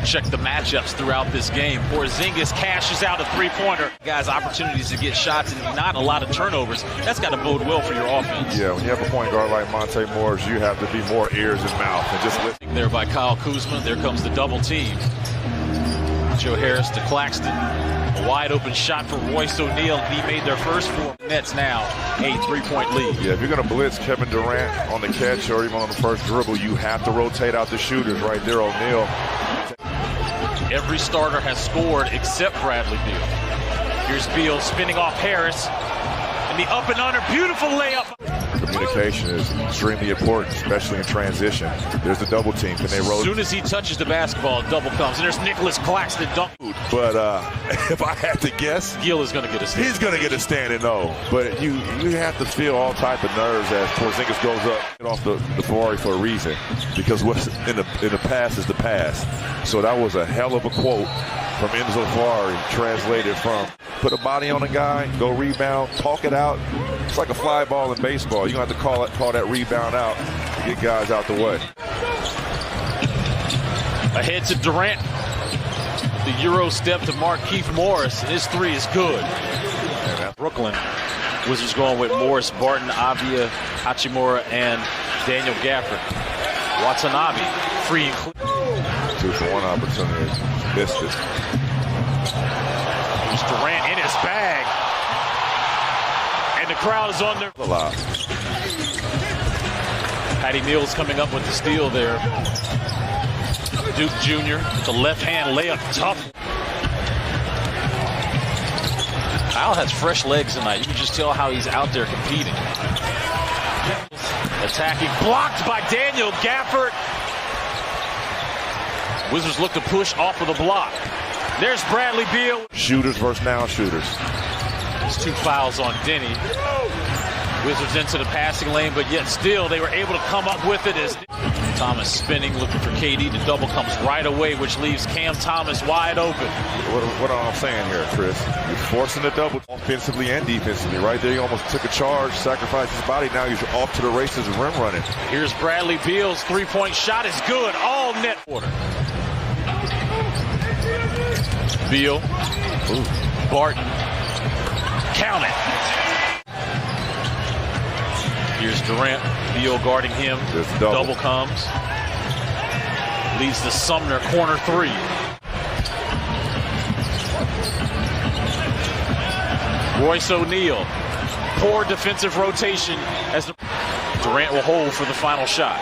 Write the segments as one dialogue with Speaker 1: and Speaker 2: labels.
Speaker 1: check the matchups throughout this game. Porzingis cashes out a three-pointer. Guys, opportunities to get shots and not a lot of turnovers. That's got to bode well for your offense.
Speaker 2: Yeah, when you have a point guard like Monte Morris, you have to be more ears and mouth and just listen.
Speaker 1: There by Kyle Kuzma. There comes the double team. Joe Harris to Claxton. A wide open shot for Royce O'Neal. He made their first 4. Nets now a 3-point lead.
Speaker 2: Yeah, if you're going to blitz Kevin Durant on the catch or even on the first dribble, you have to rotate out the shooters right there. O'Neal.
Speaker 1: Every starter has scored except Bradley Beal. Here's Beal spinning off Harris. And the up and under, beautiful layup.
Speaker 2: Communication is extremely important, especially in transition. There's the double team. Can they roll?
Speaker 1: As soon as he touches the basketball, double comes. And there's Nicholas Claxton dunk.
Speaker 2: But if I had to guess,
Speaker 1: Gill is going to get a stand.
Speaker 2: He's going to get a standing no. But you have to feel all type of nerves as Porzingis goes up get off the Ferrari for a reason. Because what's in the past is the past. So that was a hell of a quote from Enzo Ferrari, translated from put a body on a guy, go rebound, talk it out. It's like a fly ball in baseball. You're going to have to call that rebound out to get guys out the way.
Speaker 1: Ahead to Durant. The Euro step to Markieff Morris. His three is good. Brooklyn. Wizards going with Morris, Barton, Avia, Hachimura, and Daniel Gafford. Watanabe, free and clear.
Speaker 2: 2-for-1 opportunity. Missed it.
Speaker 1: There's Durant in his bag. And the crowd is on their... Patty Mills coming up with the steal there. Duke Jr., the left-hand layup, tough. Kyle has fresh legs tonight. You can just tell how he's out there competing. Attacking, blocked by Daniel Gafford. Wizards look to push off of the block. There's Bradley Beal.
Speaker 2: Shooters versus non-shooters.
Speaker 1: There's 2 fouls on Denny. Wizards into the passing lane, but yet still they were able to come up with it as Thomas spinning, looking for KD. The double comes right away, which leaves Cam Thomas wide open.
Speaker 2: What I'm saying here, Chris, you're forcing the double offensively and defensively. Right there, you almost took a charge, sacrificed his body. Now you're off to the races and rim running.
Speaker 1: Here's Bradley Beal's three-point shot is good. All net order. Beal. Ooh. Barton. Count it. Here's Durant. Beal guarding him. Double comes. Leads to Sumner, corner 3. Royce O'Neal. Poor defensive rotation as Durant will hold for the final shot.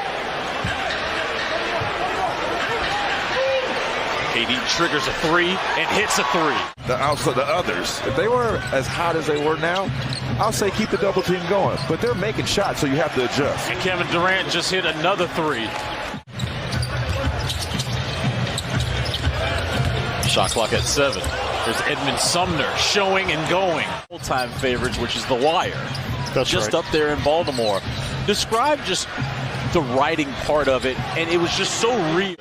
Speaker 1: KD triggers a 3 and hits a 3.
Speaker 2: The others, if they were as hot as they were now, I'll say keep the double team going. But they're making shots, so you have to adjust.
Speaker 1: And Kevin Durant just hit another 3. Shot clock at 7. There's Edmund Sumner showing and going. Full-time favorites, which is The Wire.
Speaker 3: That's
Speaker 1: just
Speaker 3: right.
Speaker 1: Up there in Baltimore. Describe just the writing part of it, and it was just so real.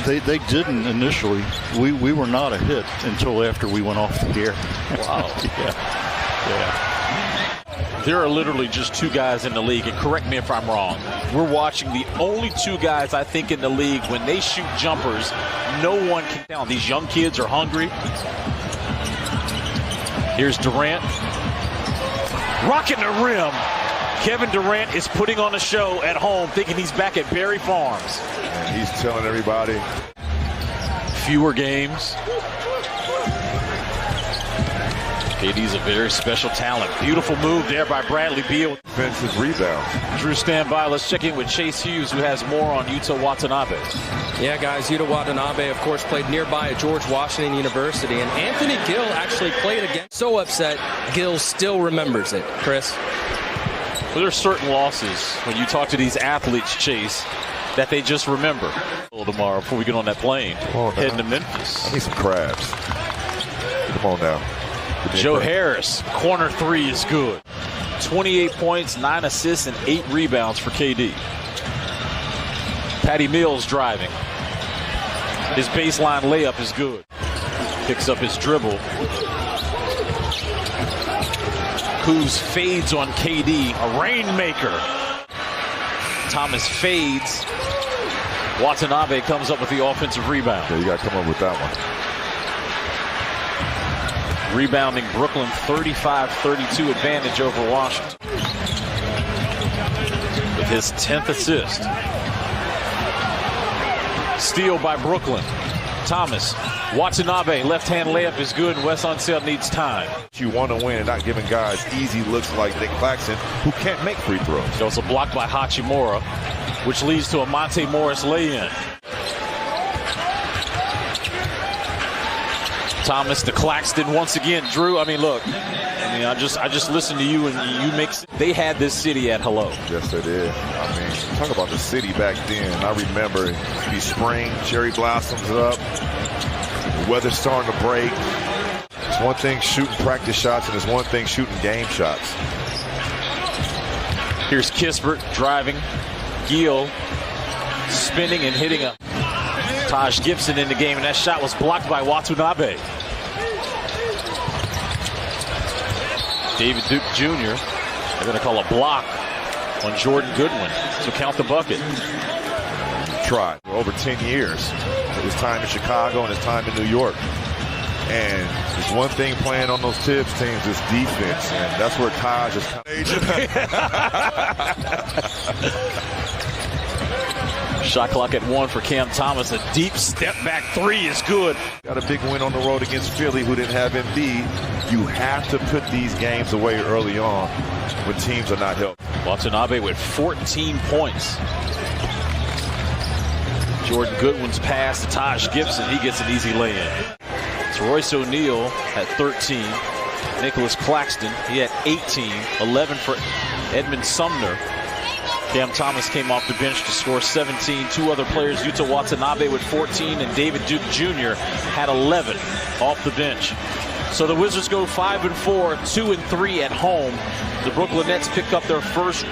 Speaker 3: They didn't initially. We were not a hit until after we went off the air.
Speaker 1: Wow.
Speaker 3: Yeah.
Speaker 1: There are literally just 2 guys in the league, and correct me if I'm wrong. We're watching the only 2 guys I think in the league when they shoot jumpers, no one can down. These young kids are hungry. Here's Durant. Rocking the rim. Kevin Durant is putting on a show at home, thinking he's back at Berry Farms.
Speaker 2: And he's telling everybody.
Speaker 1: Fewer games. KD's a very special talent. Beautiful move there by Bradley Beal.
Speaker 2: Defensive rebound.
Speaker 1: Drew, stand by. Let's check in with Chase Hughes, who has more on Yuta Watanabe.
Speaker 4: Yeah, guys, Yuta Watanabe, of course, played nearby at George Washington University. And Anthony Gill actually played again. So upset, Gill still remembers it. Chris?
Speaker 1: Well, there's certain losses when you talk to these athletes, Chase, that they just remember. Tomorrow before we get on that plane, heading to Memphis.
Speaker 2: I need some crabs. Come on now.
Speaker 1: Joe Harris, corner 3 is good. 28 points, 9 assists, and 8 rebounds for KD. Patty Mills driving. His baseline layup is good. Picks up his dribble. Kuz fades on KD, a rainmaker. Thomas fades. Watanabe comes up with the offensive rebound.
Speaker 2: Yeah, you got to come up with that one.
Speaker 1: Rebounding Brooklyn 35-32 advantage over Washington. With his 10th assist. Steal by Brooklyn. Thomas. Watanabe, left-hand layup is good, and Wes Unseld needs time.
Speaker 2: You want to win and not giving guys easy looks like Nick Claxton, who can't make free throws.
Speaker 1: There was a block by Hachimura, which leads to a Monte Morris lay-in. Thomas to Claxton once again. Drew, I mean, look. I just listened to you, and you make. They had this city at hello.
Speaker 2: Yes, they did. I mean, talk about the city back then. I remember the spring, cherry blossoms up, the weather's starting to break. It's one thing shooting practice shots, and it's one thing shooting game shots.
Speaker 1: Here's Kispert driving. Gill spinning and hitting a Taj Gibson in the game, and that shot was blocked by Watanabe. David Duke Jr. They're going to call a block on Jordan Goodwin to count the bucket.
Speaker 2: Tried for over 10 years. His time in Chicago and his time in New York. And there's one thing playing on those Tibbs teams is defense, and that's where Taj is
Speaker 1: Shot clock at 1 for Cam Thomas. A deep step back three is good.
Speaker 2: Got a big win on the road against Philly, who didn't have Embiid. You have to put these games away early on when teams are not healthy.
Speaker 1: Watanabe with 14 points. Jordan Goodwin's pass to Taj Gibson. He gets an easy lay-in. It's Royce O'Neal at 13. Nicholas Claxton, he had 18. 11 for Edmund Sumner. Cam Thomas came off the bench to score 17. Two other players, Yuta Watanabe with 14, and David Duke Jr. had 11 off the bench. So the Wizards go 5-4, 2-3 at home. The Brooklyn Nets pick up their first